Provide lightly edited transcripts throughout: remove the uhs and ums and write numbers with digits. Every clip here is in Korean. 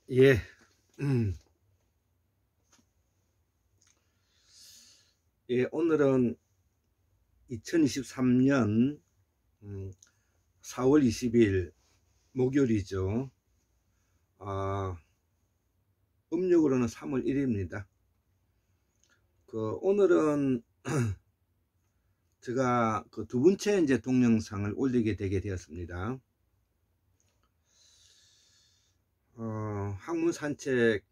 예. 예, 오늘은 2023년 4월 20일 목요일이죠. 음력으로는 3월 1일입니다. 오늘은 제가 두 번째 이제 동영상을 올리게 되었습니다. 학문 산책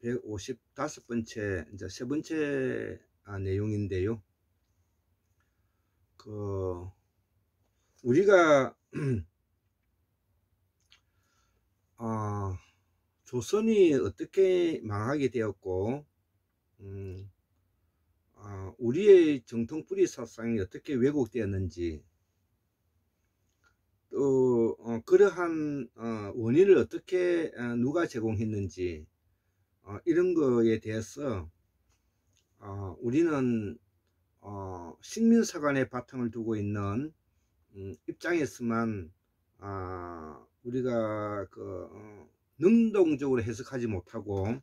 155번째 이제 세 번째 내용인데요. 우리가 조선이 어떻게 망하게 되었고, 우리의 정통 뿌리 사상이 어떻게 왜곡되었는지, 또 그러한 원인을 어떻게 누가 제공했는지, 이런 거에 대해서 우리는 식민사관의 바탕을 두고 있는 입장에서만 우리가 능동적으로 해석하지 못하고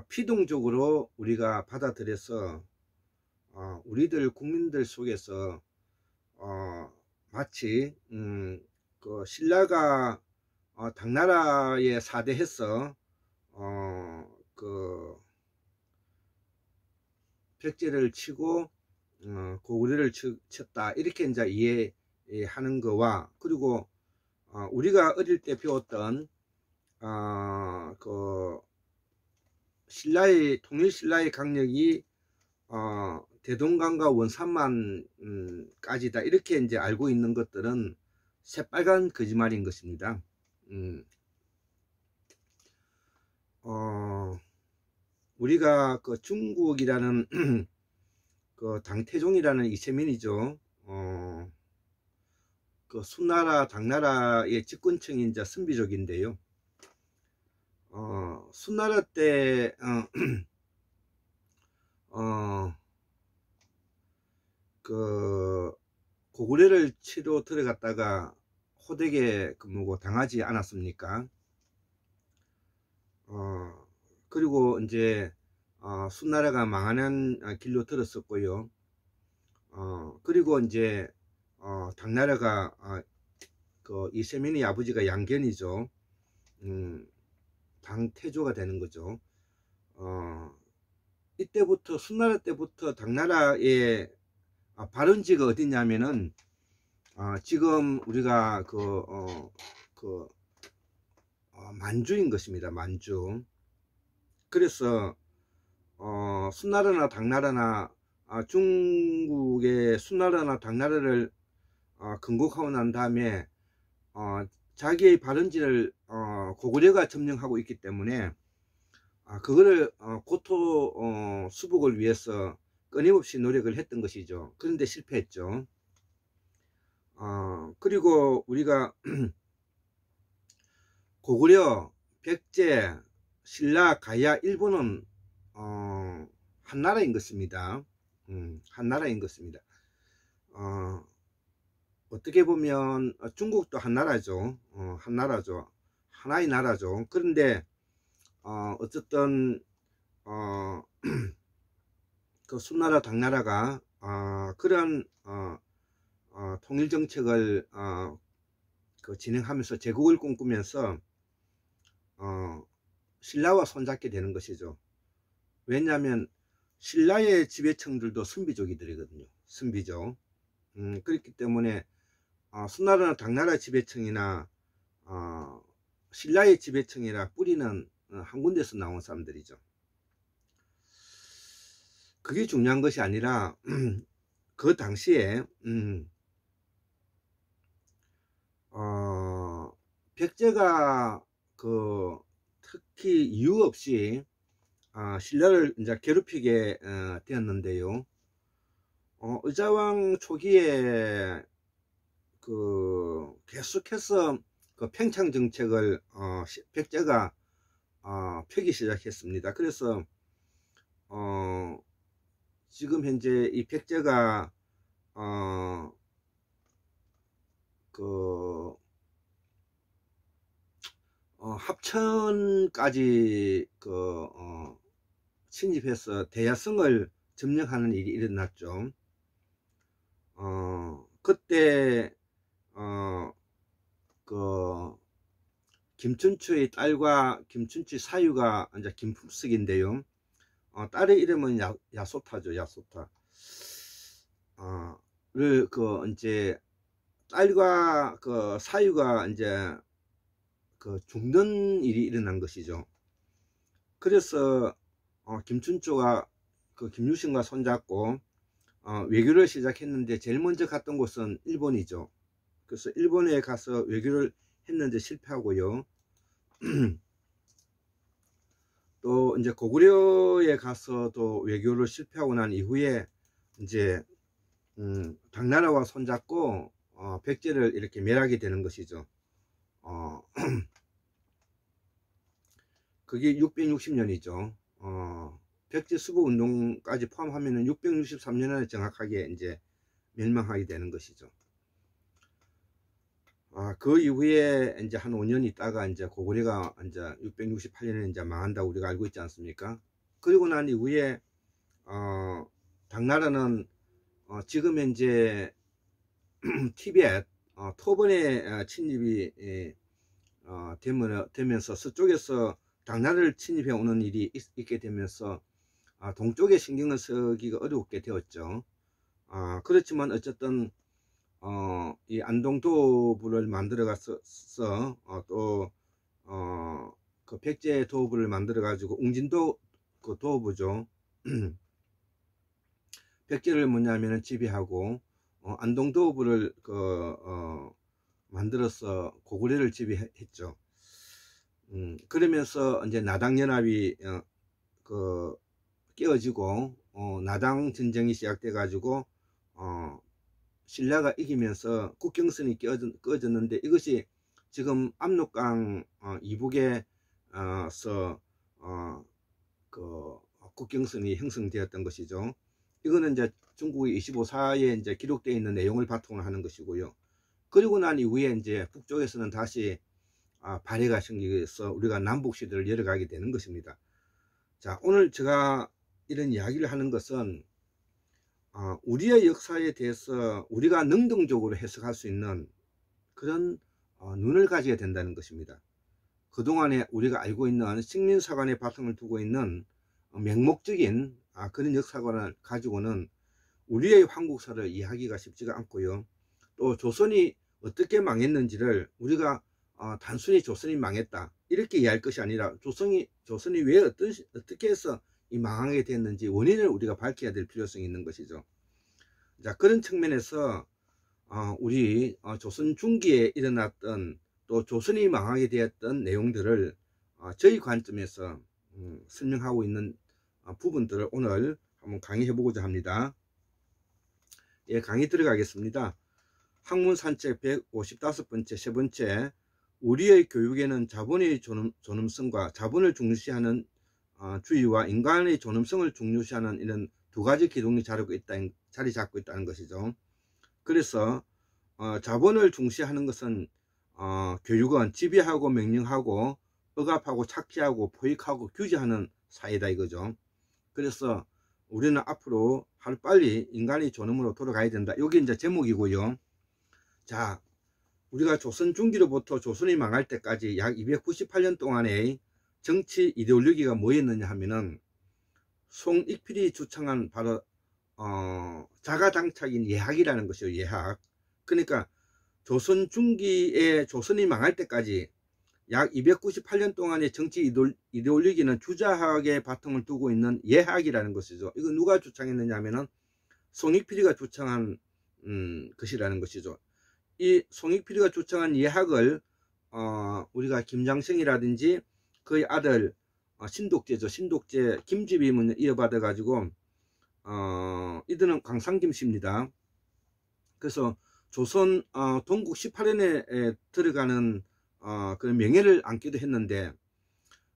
피동적으로 우리가 받아들여서 우리들 국민들 속에서 마치 신라가 당나라에 사대해서 백제를 치고 고구려를 쳤다, 이렇게 이제 이해하는 거와, 그리고 우리가 어릴 때 배웠던 통일신라의 강력이 대동강과 원산만까지다, 이렇게 이제 알고 있는 것들은 새빨간 거짓말인 것입니다. 우리가 중국이라는 당태종이라는 이세민이죠. 수나라 당나라의 집권층이 이제 선비족인데요. 수나라 때 고구려를 치러 들어갔다가 호되게 당하지 않았습니까? 그리고 이제 수나라가 망하는 길로 들었었고요. 그리고 이제 당나라가 이세민의 아버지가 양견이죠. 당태조가 되는 거죠. 이때부터, 수나라 때부터 당나라의 발원지가 어디냐면은 지금 우리가 만주인 것입니다. 만주. 그래서 수나라나 당나라나 중국의 수나라나 당나라를 건국하고 난 다음에 자기의 발원지를 고구려가 점령하고 있기 때문에 그거를 고토 수복을 위해서 끊임없이 노력을 했던 것이죠. 그런데 실패했죠. 그리고 우리가 고구려, 백제, 신라, 가야, 일본은 한 나라인 것입니다. 한 나라인 것입니다. 어떻게 보면 중국도 한 나라죠. 한 나라죠. 하나의 나라죠. 그런데 어쨌든 수나라 당나라가 그런 통일 정책을 진행하면서 제국을 꿈꾸면서 신라와 손잡게 되는 것이죠. 왜냐하면 신라의 지배층들도 선비족이들이거든요. 선비족. 그렇기 때문에 수나라나 당나라 지배층이나 신라의 지배층이나 뿌리는 한 군데서 나온 사람들이죠. 그게 중요한 것이 아니라 그 당시에 백제가 특히 이유 없이 신라를 이제 괴롭히게 되었는데요. 의자왕 초기에 계속해서 팽창 정책을 백제가 펴기 시작했습니다. 그래서 지금 현재 이 백제가 합천까지 침입해서 대야성을 점령하는 일이 일어났죠. 그때 김춘추의 딸과 김춘추의 사유가 이제 김품석인데요. 딸의 이름은 야소타죠. 야소타. 를 이제 딸과 사유가 이제 죽는 일이 일어난 것이죠. 그래서 김춘추가 김유신과 손잡고 외교를 시작했는데 제일 먼저 갔던 곳은 일본이죠. 그래서 일본에 가서 외교를 했는데 실패하고요. 또 이제 고구려에 가서도 외교를 실패하고 난 이후에 이제 당나라와 손잡고 백제를 이렇게 멸하게 되는 것이죠. 그게 660년이죠. 백제 수복 운동까지 포함하면은 663년에 정확하게 이제 멸망하게 되는 것이죠. 그 이후에 이제 한 5년 있다가 이제 고구려가 이제 668년에 이제 망한다고 우리가 알고 있지 않습니까? 그리고 난 이후에 당나라는 지금 현재 티베트 토번에 침입이 되면서 서쪽에서 당나라를 침입해 오는 일이 있게 되면서 동쪽에 신경을 쓰기가 어렵게 되었죠. 그렇지만 어쨌든 이 안동도부를 만들어 가서 또 그 백제 도부를 만들어 가지고 웅진도 그 도부죠. 백제를 뭐냐면은 지배하고 안동도부를 만들어서 고구려를 지배했죠. 그러면서 이제 나당연합이 깨어지고 나당 전쟁이 시작돼 가지고 신라가 이기면서 국경선이 꺼졌는데 이것이 지금 압록강 이북에서 국경선이 형성되었던 것이죠. 이거는 이제 중국의 25사에 이제 기록되어 있는 내용을 바탕으로 하는 것이고요. 그리고 난 이후에 이제 북쪽에서는 다시 발해가 생기면서 우리가 남북시대를 열어가게 되는 것입니다. 자, 오늘 제가 이런 이야기를 하는 것은 우리의 역사에 대해서 우리가 능동적으로 해석할 수 있는 그런 눈을 가지게 된다는 것입니다. 그동안에 우리가 알고 있는 식민사관의 바탕을 두고 있는 맹목적인 그런 역사관을 가지고는 우리의 한국사를 이해하기가 쉽지가 않고요. 또 조선이 어떻게 망했는지를 우리가 단순히 조선이 망했다 이렇게 이해할 것이 아니라 조선이 왜 어떻게 해서 이 망하게 됐는지 원인을 우리가 밝혀야 될 필요성이 있는 것이죠. 자, 그런 측면에서 우리 조선 중기에 일어났던 또 조선이 망하게 되었던 내용들을 저희 관점에서 설명하고 있는 부분들을 오늘 한번 강의해 보고자 합니다. 예, 강의 들어가겠습니다. 학문산책 155번째 세 번째, 우리의 교육에는 자본의 존엄성과 자본을 중시하는 주의와 인간의 존엄성을 중요시하는 이런 두 가지 기둥이 자리 잡고 있다는 것이죠. 그래서 자본을 중시하는 것은 교육은 지배하고 명령하고 억압하고 착취하고 포획하고 규제하는 사회다 이거죠. 그래서 우리는 앞으로 하루빨리 인간의 존엄으로 돌아가야 된다. 이게 이제 제목이고요. 자, 우리가 조선 중기로부터 조선이 망할 때까지 약 298년 동안의 정치 이데올로기가 뭐였느냐 하면은 송익필이 주창한 바로 자가당착인 예학이라는 것이요. 예학. 그러니까 조선 중기에 조선이 망할 때까지 약 298년 동안의 정치 이데올로기는 주자학의 바탕을 두고 있는 예학이라는 것이죠. 이거 누가 주창했느냐 하면은 송익필이가 주창한 것이라는 것이죠. 이 송익필이가 주창한 예학을 우리가 김장생이라든지 그의 아들 신독제죠. 신독제 김집이 이어받아 가지고 이들은 광산김씨입니다. 그래서 조선 동국 18년에 들어가는 그 명예를 안기도 했는데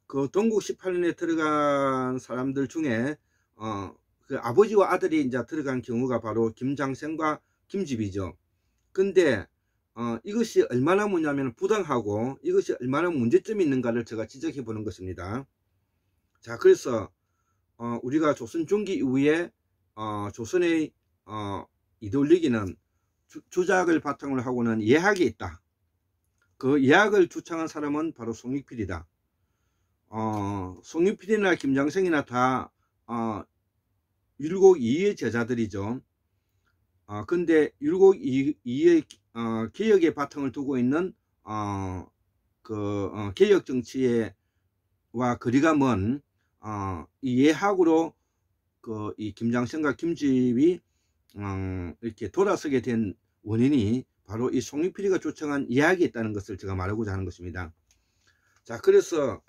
그 동국 18년에 들어간 사람들 중에 그 아버지와 아들이 이제 들어간 경우가 바로 김장생과 김집이죠. 근데 이것이 얼마나 뭐냐면 부당하고 이것이 얼마나 문제점이 있는가를 제가 지적해 보는 것입니다. 자, 그래서 우리가 조선 중기 이후에 조선의 이데올로기는 주작을 바탕으로 하고는 예학이 있다. 그 예학을 주창한 사람은 바로 송익필이다. 송익필이나 김장생이나 다 율곡 이의 제자들이죠. 근데 율곡 이의 개혁의 바탕을 두고 있는 개혁 정치와 거리가 먼 이 예학으로 이 김장생과 김집이 이렇게 돌아서게 된 원인이 바로 이 송익필이가 주창한 예학이 있다는 것을 제가 말하고자 하는 것입니다. 자, 그래서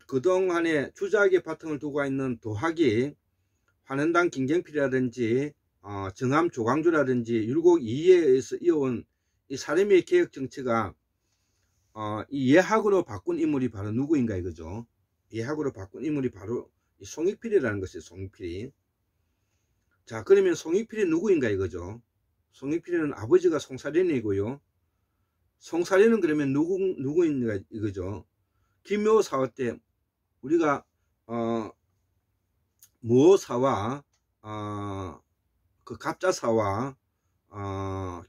그동안에 주작의 바탕을 두고 있는 도학이 환원당 김경필이라든지 정암 조광조라든지 율곡 이해에서 이어온 이 사람의 개혁 정치가 이 예학으로 바꾼 인물이 바로 누구인가 이거죠. 예학으로 바꾼 인물이 바로 이 송익필이라는 것이에요. 송익필이. 자, 그러면 송익필이 누구인가 이거죠. 송익필이는 아버지가 송사련이고요. 송사련은 그러면 누구인가 이거죠. 김묘사화 때 우리가 무어사와 그 갑자사와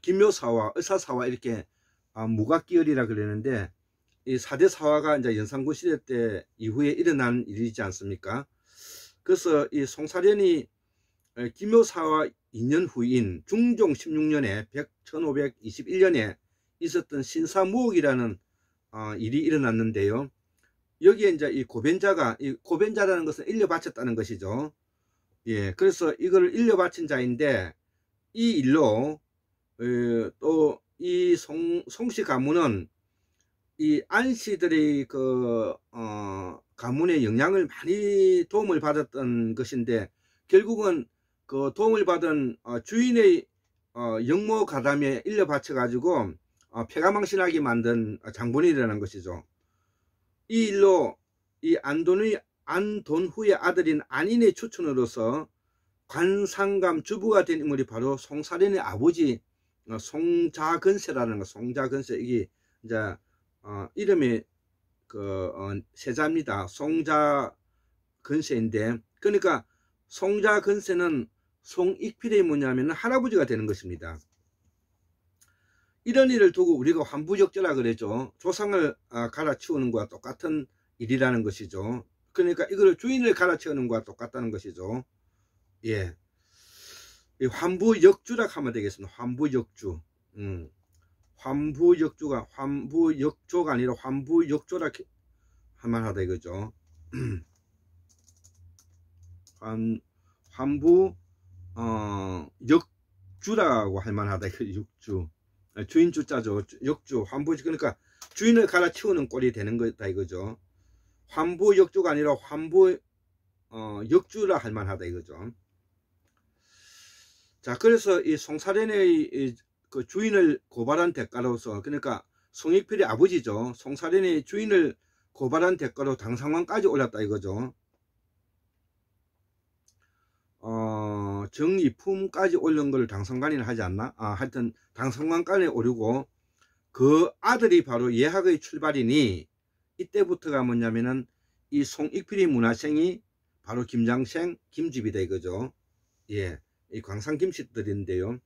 김묘사와 의사사와 이렇게 무각기열이라 그러는데 이 4대 사화가 이제 연산군 시대 때 이후에 일어난 일이지 않습니까? 그래서 이 송사련이 김묘사와 2년 후인 중종 16년에 1521년에 있었던 신사무옥이라는 일이 일어났는데요. 여기에 이제 이 고변자라는 것은 일려 바쳤다는 것이죠. 예, 그래서 이걸 일려 바친 자인데 이 일로 또 이 송씨 가문은 이 안씨들의 가문의 영향을 많이 도움을 받았던 것인데 결국은 그 도움을 받은 주인의 영모 가담에 일려 바쳐 가지고 폐가망신하게 만든 장본인이라는 것이죠. 이 일로 이 안돈후의 아들인 안인의 추천으로서 관상감 주부가 된 인물이 바로 송사련의 아버지 송자근세라는 거. 송자근세, 이게 이제 이름이 세자입니다. 송자근세인데, 그러니까 송자근세는 송익필의 뭐냐면 할아버지가 되는 것입니다. 이런 일을 두고 우리가 환부적절라 그랬죠. 조상을 갈아치우는 것과 똑같은 일이라는 것이죠. 그러니까 이거를 주인을 갈아치우는 것과 똑같다는 것이죠. 예, 환부역주라 하면 되겠습니다. 환부역주. 환부역주가 환부역조가 아니라 환부역조라 하면 하다 이거죠. 환부 역주라고 할 만하다. 역주. 주인 주자죠. 역주, 환부, 그러니까 주인을 갈아치우는 꼴이 되는 거다 이거죠. 환부 역주가 아니라 환부 역주라 할 만하다 이거죠. 자, 그래서 이 송사련의 그 주인을 고발한 대가로서, 그러니까 송익필의 아버지죠. 송사련의 주인을 고발한 대가로 당상관까지 올랐다 이거죠. 정이품까지 올린 걸 당상관이라 하지 않나? 하여튼 당상관까지 오르고 그 아들이 바로 예학의 출발이니 이때부터가 뭐냐면은 이 송익필의 문화생이 바로 김장생, 김집이다 이거죠. 예, 이 광산김씨들인데요.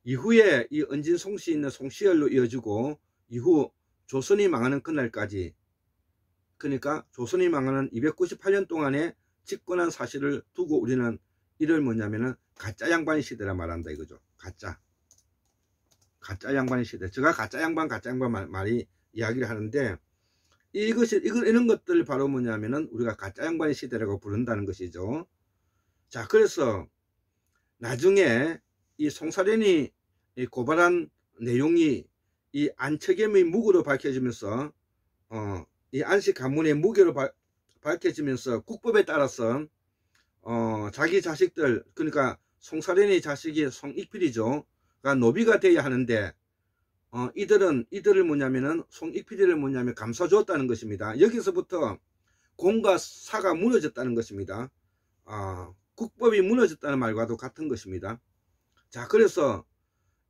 이후에 이 은진송씨 있는 송시열로 이어지고 이후 조선이 망하는 그날까지, 그러니까 조선이 망하는 298년 동안에 집권한 사실을 두고 우리는 이를 뭐냐면은 가짜 양반 시대라 말한다 이거죠. 가짜 양반 시대. 제가 가짜 양반 말이 이야기를 하는데 이런 것들 바로 뭐냐면은 우리가 가짜 양반 시대라고 부른다는 것이죠. 자, 그래서 나중에 이 송사련이 고발한 내용이 이 안처겸의 무고로 밝혀지면서 이 안씨 가문의 무고로 밝혀지면서 국법에 따라서 자기 자식들, 그러니까 송사련의 자식이 송익필이죠. 가 노비가 돼야 하는데 이들을 뭐냐면은 송익필이를 뭐냐면 감싸주었다는 것입니다. 여기서부터 공과 사가 무너졌다는 것입니다. 국법이 무너졌다는 말과도 같은 것입니다. 자, 그래서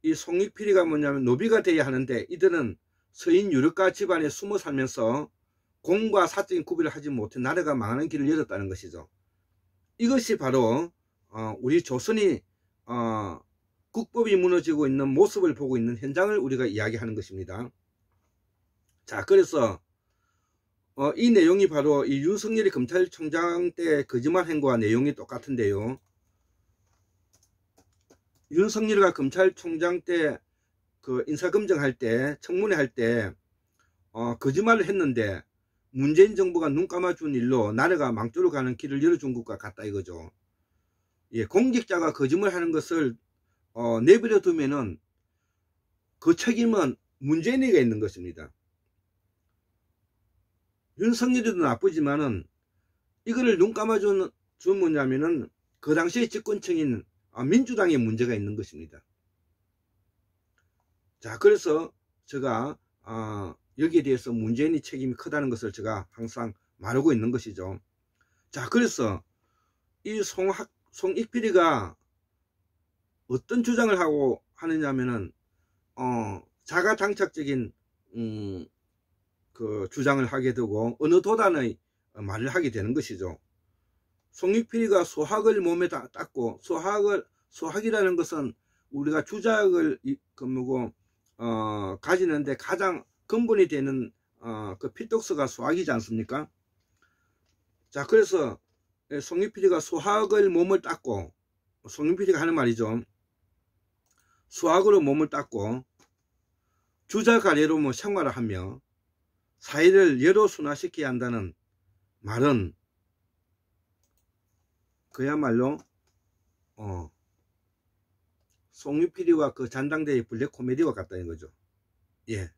이 송익필이가 뭐냐면 노비가 되어야 하는데 이들은 서인 유력가 집안에 숨어 살면서 공과 사적인 구별을 하지 못해 나라가 망하는 길을 열었다는 것이죠. 이것이 바로 우리 조선이 국법이 무너지고 있는 모습을 보고 있는 현장을 우리가 이야기하는 것입니다. 자, 그래서 이 내용이 바로 이 윤석열이 검찰총장 때 거짓말 행거와 내용이 똑같은데요. 윤석열이가 검찰총장 때 그 인사검증할 때 청문회 할 때 거짓말을 했는데 문재인 정부가 눈 감아준 일로 나라가 망조로 가는 길을 열어준 것과 같다 이거죠. 예, 공직자가 거짓말하는 것을 내버려 두면은 그 책임은 문재인에게 있는 것입니다. 윤석열이도 나쁘지만은 이거를 눈 감아준 뭐냐면은 그 당시의 집권층인 민주당에 문제가 있는 것입니다. 자, 그래서 제가 여기에 대해서 문재인이 책임이 크다는 것을 제가 항상 말하고 있는 것이죠. 자, 그래서 이 송익필이가 어떤 주장을 하고 하느냐면은 자가당착적인 그 주장을 하게 되고 어느 도단의 말을 하게 되는 것이죠. 송익필이가 소학을 몸에 닦고 소학이라는 것은 우리가 주작을 가지는데 가장 근본이 되는 그 필독서가 소학이지 않습니까? 자, 그래서 송익필이가 소학을 몸을 닦고 송익필이가 하는 말이죠. 소학으로 몸을 닦고 주자가래로 뭐 생활을 하며 사회를 예로 순화시켜야 한다는 말은 그야말로 송익필이와 그 잔당대의 블랙 코미디와 같다는 거죠. 예.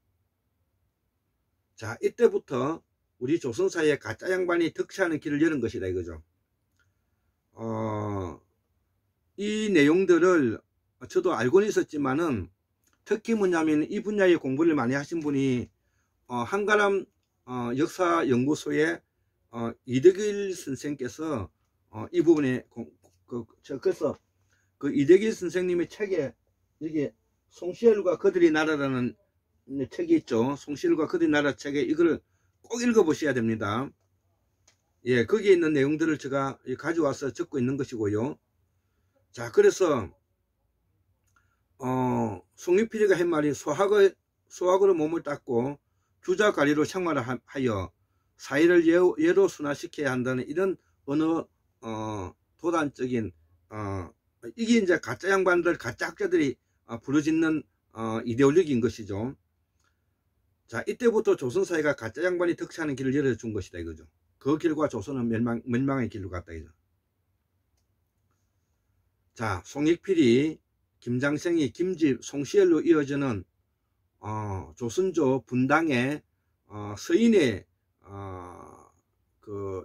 자, 이때부터 우리 조선사회의 가짜 양반이 득세하는 길을 여는 것이다 이거죠. 이 내용들을 저도 알고는 있었지만은 특히 뭐냐면 이 분야의 공부를 많이 하신 분이 한가람 역사연구소의 이덕일 선생께서 이 부분에 그래서 그 이덕일 선생님의 책에 여기 송시엘과 그들의 나라라는 책이 있죠. 송시엘과 그들의 나라 책에 이거를 꼭 읽어보셔야 됩니다. 예, 거기에 있는 내용들을 제가 가져와서 적고 있는 것이고요. 자, 그래서 송익필이가 한 말이 소학으로 몸을 닦고 주자가리로 생활하여 사회를 예로 순화시켜야 한다는 이런 어느 도단적인 이게 이제 가짜 양반들, 가짜 학자들이 부르짖는 이데올로기인 것이죠. 자, 이때부터 조선사회가 가짜 양반이 득세하는 길을 열어준 것이다 이거죠. 그 길과 조선은 멸망의 길로 갔다 이거죠. 자, 송익필이, 김장생이, 김집, 송시엘로 이어지는 조선조 분당의 서인의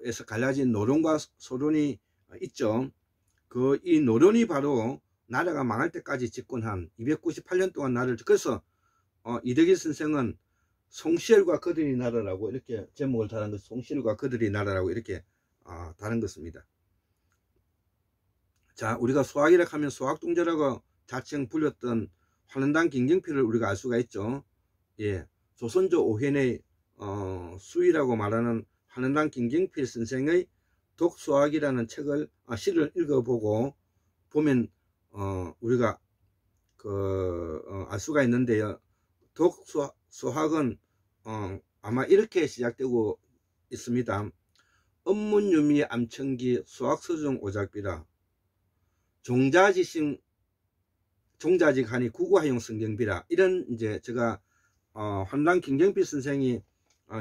에서 갈라진 노론과 소론이 있죠. 이 노론이 바로 나라가 망할 때까지 집권한 298년 동안 나라를, 그래서 이덕일 선생은 송시엘과 그들의 나라라고 이렇게 제목을 달은 것, 송시엘과 그들의 나라라고 이렇게 다른 것입니다. 자, 우리가 소학이라 하면 소학동자라고 자칭 불렸던 환원당 김경필을 우리가 알 수가 있죠. 예, 조선조 5현의 수위라고 말하는 환원당 김경필 선생의 독소학이라는 책을 시를 읽어보고 보면 우리가 알 수가 있는데요. 독소학은 아마 이렇게 시작되고 있습니다. 업문유미 암천기 소학서중 오작비라 종자직하니 국어하용 성경비라. 이런 이제 제가 환당 김경필 선생이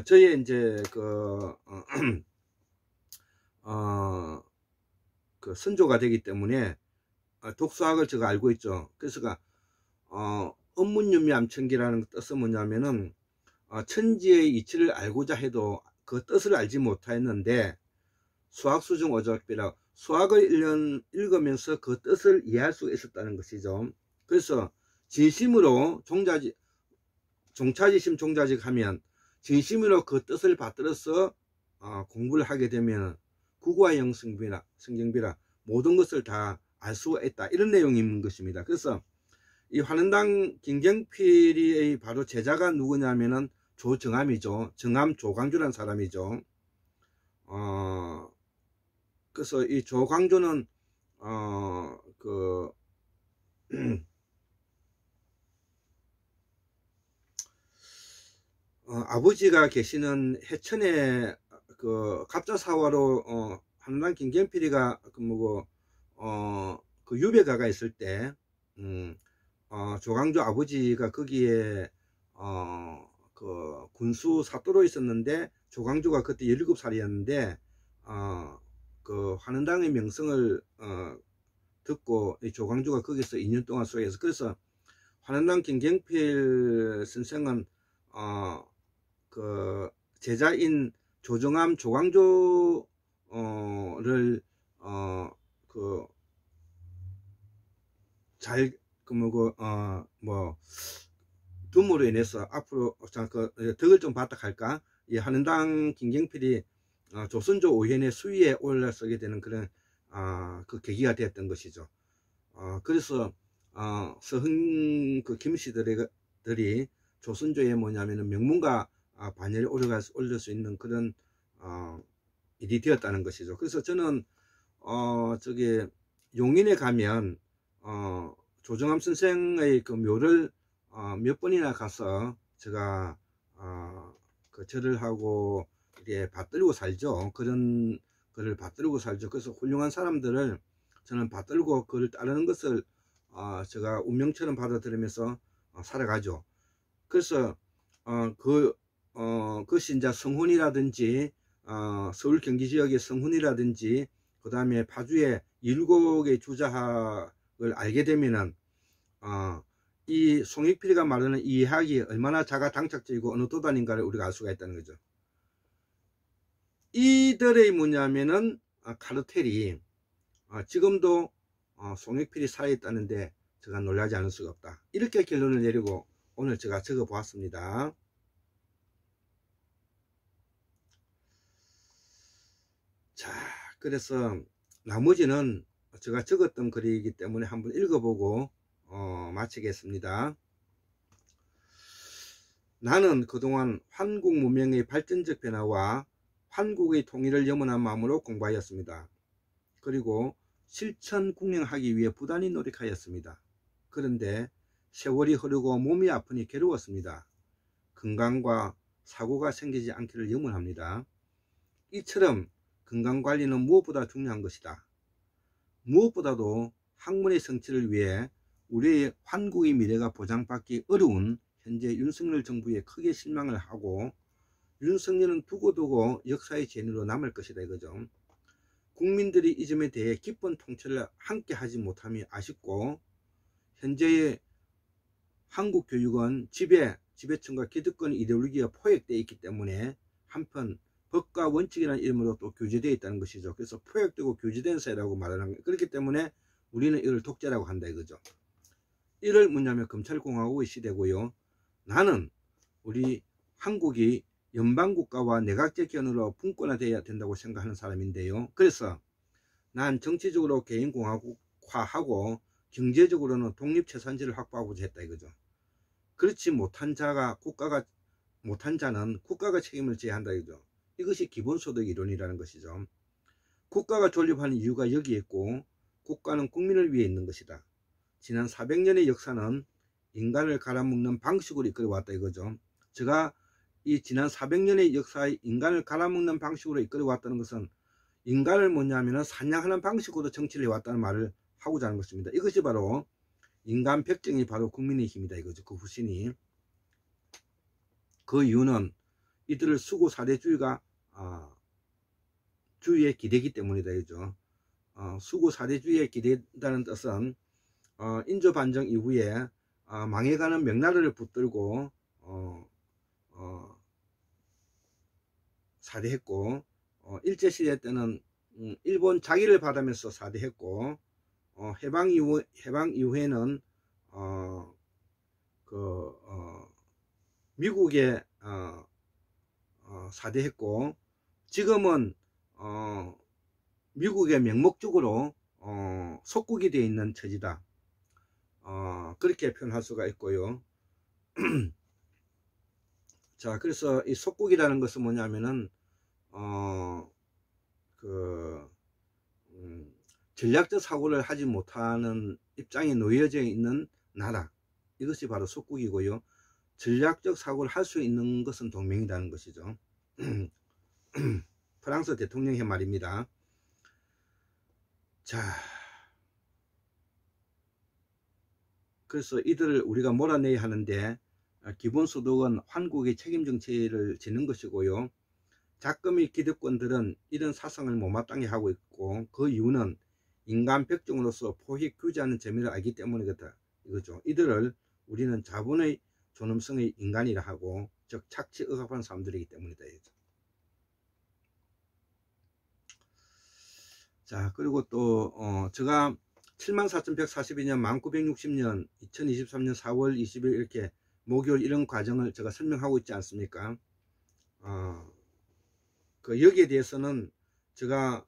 저의 이제 그 선조가 되기 때문에 독서학을 제가 알고 있죠. 그래서 업문유미 암천기라는 뜻은 뭐냐면은 천지의 이치를 알고자 해도 그 뜻을 알지 못하였는데 수학수중 오작비라, 수학을 읽으면서 그 뜻을 이해할 수 있었다는 것이죠. 그래서 진심으로 종차지심 종자직 하면 진심으로 그 뜻을 받들어서 공부를 하게 되면 국어형 성경비라 모든 것을 다 알 수가 있다, 이런 내용이 있는 것입니다. 그래서 이 환원당 김경필의 바로 제자가 누구냐면은 조정암이죠. 정암 조광조라는 사람이죠. 그래서 이 조광조는 아버지가 계시는 해천에 그 갑자사화로 환원당 김경필이가 그 유배가가 있을 때 조광조 아버지가 거기에 그 군수 사또로 있었는데 조광조가 그때 17살이었는데 그 환원당의 명성을 듣고 이 조광조가 거기서 2년 동안 소개해서 그래서 환원당 김경필 선생은 그 제자인 조정암 조광조를 둠으로 인해서 앞으로 덕을 좀 받다 할까 이 환원당 김경필이 조선조 오현의 수위에 올라서게 되는 그런 그 계기가 되었던 것이죠. 그래서 서흥 그 김씨들이 조선조에 뭐냐면은 명문가 반열에 올릴 수 있는 그런 일이 되었다는 것이죠. 그래서 저는 저기 용인에 가면 조정암 선생의 그 묘를 몇 번이나 가서 제가 그 절을 하고 이렇게 받들고 살죠. 그런 거를 받들고 살죠. 그래서 훌륭한 사람들을 저는 받들고 그를 따르는 것을 제가 운명처럼 받아들이면서 살아가죠. 그래서 그것이 이제 성훈이라든지 서울 경기 지역의 성훈이라든지 그 다음에 파주의 일곡의 주자학을 알게 되면은 이 송익필이가 말하는 이 이야기 얼마나 자가당착적이고 어느 도단인가를 우리가 알 수가 있다는 거죠. 이들의 뭐냐면은 카르텔이 지금도 송익필이 살아있다는데 제가 놀라지 않을 수가 없다. 이렇게 결론을 내리고 오늘 제가 적어 보았습니다. 자, 그래서 나머지는 제가 적었던 글이기 때문에 한번 읽어보고 마치겠습니다. 나는 그동안 한국 문명의 발전적 변화와 한국의 통일을 염원한 마음으로 공부하였습니다. 그리고 실천 국영하기 위해 부단히 노력하였습니다. 그런데 세월이 흐르고 몸이 아프니 괴로웠습니다. 건강과 사고가 생기지 않기를 염원합니다. 이처럼 건강관리는 무엇보다 중요한 것이다. 무엇보다도 학문의 성취를 위해 우리의 한국의 미래가 보장받기 어려운 현재 윤석열 정부에 크게 실망을 하고 윤석열은 두고두고 역사의 재누로 남을 것이다 이거죠. 국민들이 이 점에 대해 깊은 통찰을 함께 하지 못함이 아쉽고 현재의 한국 교육은 지배층과 기득권 이데올로기가 포획되어 있기 때문에 한편 법과 원칙이라는 이름으로 또 교제되어 있다는 것이죠. 그래서 포획되고 교제된 사회라고 말하는 거예요. 그렇기 때문에 우리는 이걸 독재라고 한다 이거죠. 이를 뭐냐면 검찰공화국의 시대고요. 나는 우리 한국이 연방국가와 내각제 견으로 분권화되어야 된다고 생각하는 사람인데요. 그래서 난 정치적으로 개인공화국화하고 경제적으로는 독립채산제를 확보하고자 했다 이거죠. 그렇지 못한 자는 국가가 책임을 져야 한다 이거죠. 이것이 기본소득 이론이라는 것이죠. 국가가 존립하는 이유가 여기에 있고 국가는 국민을 위해 있는 것이다. 지난 400년의 역사는 인간을 갈아먹는 방식으로 이끌어왔다 이거죠. 제가 이 지난 400년의 역사에 인간을 갈아먹는 방식으로 이끌어왔다는 것은 인간을 뭐냐면은 사냥하는 방식으로 정치를 해왔다는 말을 하고자 하는 것입니다. 이것이 바로 인간 백정이 바로 국민의 힘이다 이거죠. 그 후신이. 그 이유는 이들을 수구 사대주의가 주의에 기대기 때문이다 이거죠. 수구 사대주의에 기대다는 뜻은 인조반정 이후에 망해가는 명나라를 붙들고 사대했고 일제시대 때는 일본 자기를 받으면서 사대했고 해방 이후에는 미국에 사대했고 지금은 미국의 명목적으로 속국이 되어 있는 처지다. 그렇게 표현할 수가 있고요. 자, 그래서 이 속국이라는 것은 뭐냐면은 전략적 사고를 하지 못하는 입장에 놓여져 있는 나라, 이것이 바로 속국이고요. 전략적 사고를 할 수 있는 것은 동맹이라는 것이죠. 프랑스 대통령의 말입니다. 자, 그래서 이들을 우리가 몰아내야 하는데, 기본소득은 환국의 책임 정치를 지는 것이고요. 작금의 기득권들은 이런 사상을 못마땅해 하고 있고, 그 이유는 인간 백종으로서 포획 규제하는 재미를 알기 때문이겠다, 이거죠. 이들을 우리는 자본의 존엄성의 인간이라 하고, 즉 착취 억압한 사람들이기 때문이다, 이거죠. 자, 그리고 또 제가 74,142년 1960년 2023년 4월 20일 이렇게 목요일 이런 과정을 제가 설명하고 있지 않습니까? 여기에 대해서는 제가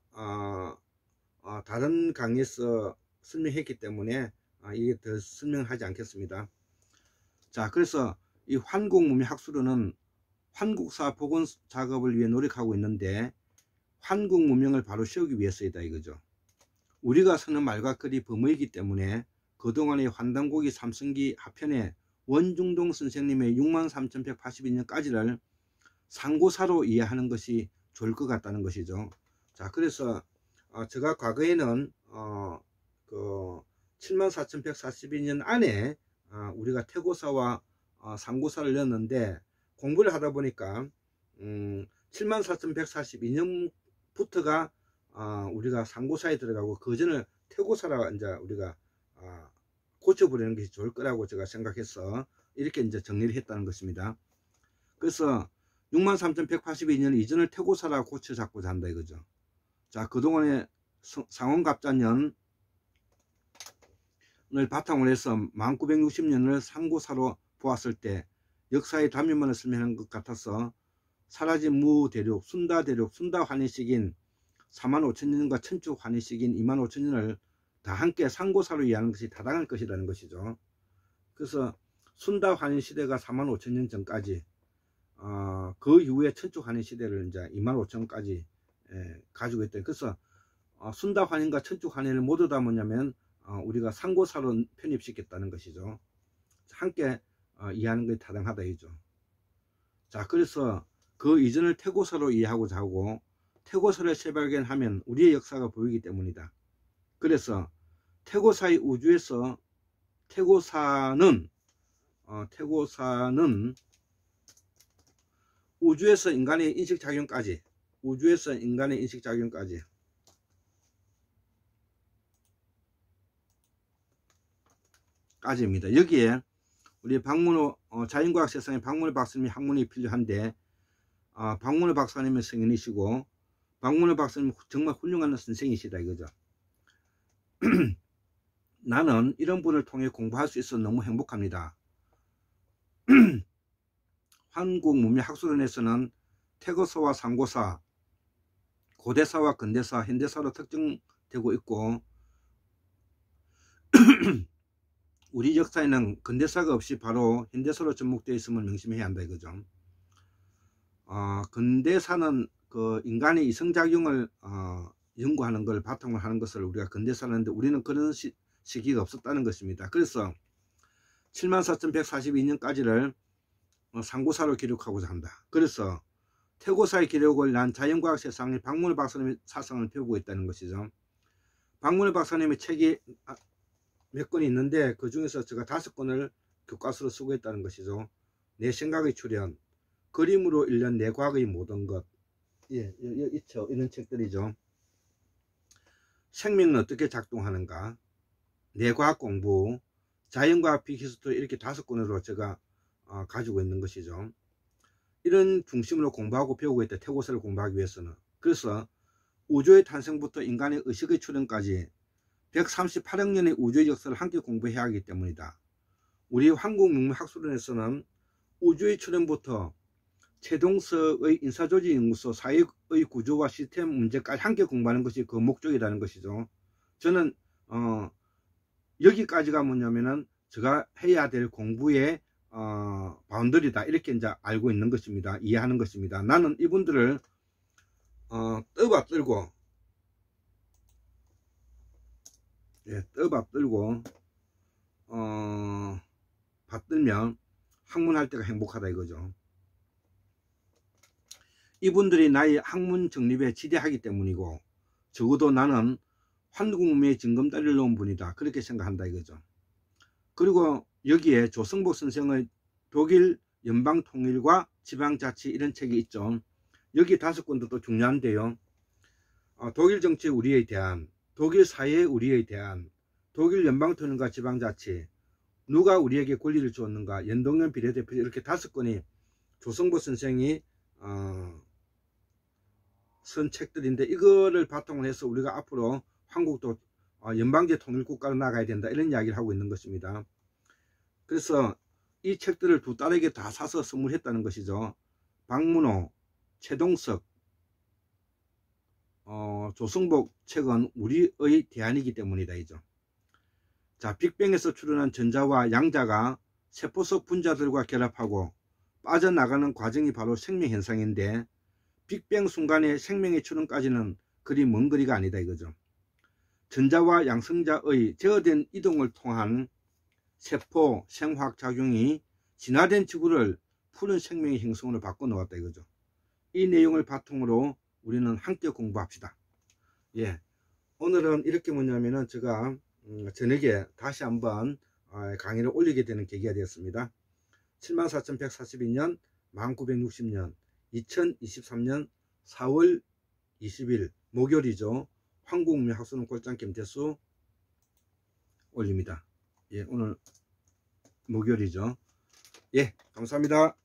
다른 강의에서 설명했기 때문에 이게 더 설명하지 않겠습니다. 자, 그래서 이 환국문명학술은 환국사 복원 작업을 위해 노력하고 있는데, 환국문명을 바로 세우기 위해서이다, 이거죠. 우리가 쓰는 말과 글이 범어이기 때문에 그동안의 환단고기 삼성기 하편에 원중동 선생님의 63,182년까지를 상고사로 이해하는 것이 좋을 것 같다는 것이죠. 자, 그래서 제가 과거에는 74,142년 안에 우리가 태고사와 상고사를 넣었는데, 공부를 하다 보니까 74,142년부터가 우리가 상고사에 들어가고 그 전을 태고사라 이제 우리가 고쳐버리는 것이 좋을 거라고 제가 생각해서 이렇게 이제 정리를 했다는 것입니다. 그래서 63,182년 이전을 태고사라고 고쳐 잡고자 한다, 이거죠. 자, 그동안의 상원갑자년을 바탕으로 해서 1960년을 상고사로 보았을 때 역사의 단면만을 설명하는 것 같아서 사라진 무대륙, 순다대륙, 순다환희식인 45,000년과 천추환희식인 25,000년을 다 함께 상고사로 이해하는 것이 타당할 것이라는 것이죠. 그래서 순다환희시대가 45,000년 전까지, 그 이후에 천추환희시대를 이제 25,000년까지 가지고 있다. 그래서 순다환희과 천추환희를 모두 다 뭐냐면 우리가 상고사로 편입시켰다는 것이죠. 함께 이해하는 것이 타당하다, 이죠. 자, 그래서 그 이전을 태고사로 이해하고자 하고, 태고사를 재발견하면 우리의 역사가 보이기 때문이다. 그래서 태고사의 우주에서 태고사는 우주에서 인간의 인식작용까지, 우주에서 인간의 인식작용까지 까지입니다. 여기에 우리 박문호 자연과학 세상의 박문호 박사님의 학문이 필요한데, 박문호 박사님의 성인이시고 박문호 박사님 정말 훌륭한 선생이시다, 이거죠. 나는 이런 분을 통해 공부할 수 있어서 너무 행복합니다. 한국문명학술원에서는 태고사와 상고사, 고대사와 근대사, 현대사로 특정되고 있고, 우리 역사에는 근대사가 없이 바로 현대사로 접목되어 있음을 명심해야 한다, 이거죠. 근대사는 그 인간의 이성작용을 연구하는 걸 바탕으로 하는 것을 우리가 근대사를 하는데, 우리는 그런 시기가 없었다는 것입니다. 그래서 74,142년까지를 상고사로 기록하고자 한다. 그래서 태고사의 기록을 난 자연과학 세상의 박문호 박사님의 사상을 배우고 있다는 것이죠. 박문호 박사님의 책이 몇 권이 있는데, 그 중에서 제가 5권을 교과서로 쓰고 있다는 것이죠. 내 생각의 출현, 그림으로 읽는 내 과거의 모든 것, 있죠. 이런 책들이죠. 생명은 어떻게 작동하는가, 내 과학 공부, 자연과학 비키스토리, 이렇게 5권으로 제가 가지고 있는 것이죠. 이런 중심으로 공부하고 배우고 있다, 태고사를 공부하기 위해서는. 그래서 우주의 탄생부터 인간의 의식의 출현까지 138억 년의 우주의 역사를 함께 공부해야 하기 때문이다. 우리 한국문명학술원에서는 우주의 출현부터 최동석의 인사조직연구소 사회의 구조와 시스템 문제까지 함께 공부하는 것이 그 목적이라는 것이죠. 저는 여기까지가 뭐냐면은 제가 해야 될 공부의 바운더리다 이렇게 이제 알고 있는 것입니다. 이해하는 것입니다. 나는 이분들을 떠받들고 떠받들고 받들면 학문할 때가 행복하다 이거죠. 이분들이 나의 학문 정립에 지대하기 때문이고 적어도 나는 한국문명의 징검다리를 놓은 분이다 그렇게 생각한다 이거죠. 그리고 여기에 조성복 선생의 독일 연방통일과 지방자치 이런 책이 있죠. 여기 5권도 또 중요한데요. 독일 정치 우리의 대안, 독일 사회 우리의 대안, 독일 연방통일과 지방자치, 누가 우리에게 권리를 주었는가, 연동형 비례대표 이렇게 5권이 조성복 선생이 쓴 책들인데 이거를 바탕으로 해서 우리가 앞으로 한국도 연방제 통일국가로 나가야 된다 이런 이야기를 하고 있는 것입니다. 그래서 이 책들을 두 딸에게 다 사서 선물했다는 것이죠. 박문호, 최동석, 조성복 책은 우리의 대안이기 때문이다 이죠. 자, 빅뱅에서 출현한 전자와 양자가 세포 속 분자들과 결합하고 빠져나가는 과정이 바로 생명현상인데 빅뱅 순간에 생명의 출현까지는 그리 먼 거리가 아니다 이거죠. 전자와 양성자의 제어된 이동을 통한 세포 생화학작용이 진화된 지구를 푸른 생명의 형성으로 바꿔놓았다 이거죠. 이 내용을 바탕으로 우리는 함께 공부합시다. 예, 오늘은 이렇게 뭐냐면은 제가 저녁에 다시 한번 강의를 올리게 되는 계기가 되었습니다. 74,142년 1960년 2023년 4월 20일 목요일이죠. 한국문명 학습론 꼴짱 김태수 올립니다. 예, 오늘 목요일이죠. 예, 감사합니다.